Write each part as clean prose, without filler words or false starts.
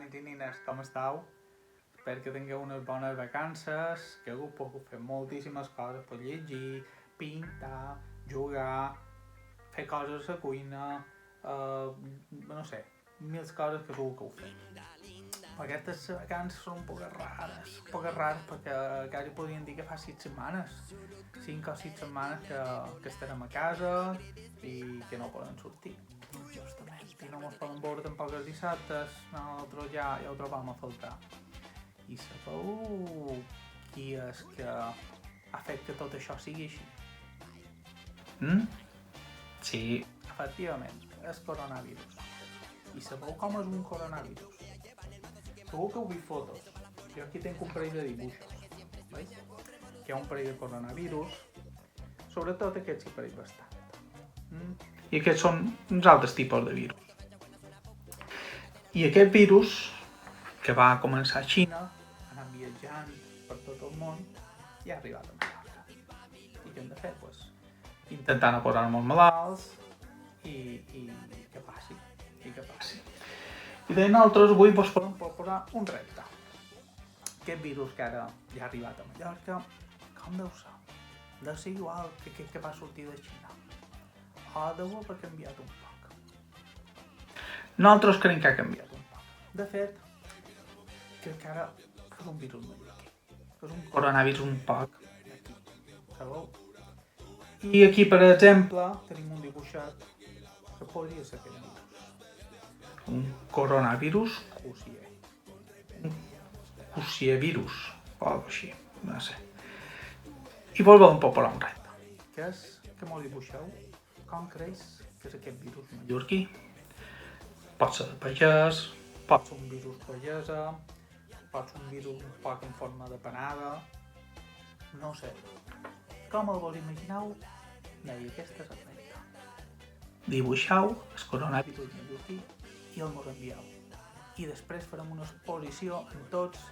nens i nines, com esteu? Espero que tingueu unes bones vacances, que hagueu pogut fer moltíssimes coses per llegir, pintar, jugar, fer coses a la cuina, no sé, mil coses que segur que heu fet. Però aquestes vacances són un poc rares perquè quasi podríem dir que fa 6 setmanes, 5 o 6 setmanes que estarem a casa i que no podem sortir. Justament, i no ens poden veure tampoc els dissabtes, nosaltres ja ho trobam a faltar. I sabeu qui és que ha fet que tot això sigui així? Sí, efectivament, és coronavirus. I sabeu com és un coronavirus? Segur que heu vist fotos. Jo aquí tinc un parell de dibuixos. Veus? Que hi ha un parell de coronavirus, sobretot aquests hi pareix bastant. I aquests són uns altres tipus de virus. I aquest virus, que va començar a Xina, anar viatjant per tot el món, i ha arribat a Mallorca. I què hem de fer? Pues, intentar no posar-nos malalts i que passi. I de nosaltres avui vos podem proposar un repte. Aquest virus que ara ja ha arribat a Mallorca, com deu ser? Deu ser igual que aquest que va sortir de Xina. O deu haver canviat un poc. Nosaltres creiem que ha canviat un poc. De fet, crec que ara és un virus mallorquí. És un coronavirus un poc d'aquí. Sabeu? I aquí, per exemple, tenim un dibuixat que podria ser aquest virus. Un coronavirus cusier. Un cusiervirus, o alguna cosa així, no sé. I vos volem proposar un repte. Que és que m'ho dibuixeu com creus que és aquest virus mallorquí. Pot ser de pagès, pot ser un virus pagesa, pot ser un virus un poc en forma de panada, no sé. Com el vos imagineu? Deia, aquesta és el repte. Dibuixeu el coronavirus mallorquí i el mos envieu. I després farem una exposició en tots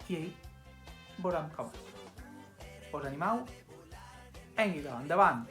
i ahir veurem com és. Us animeu? Vinga, endavant!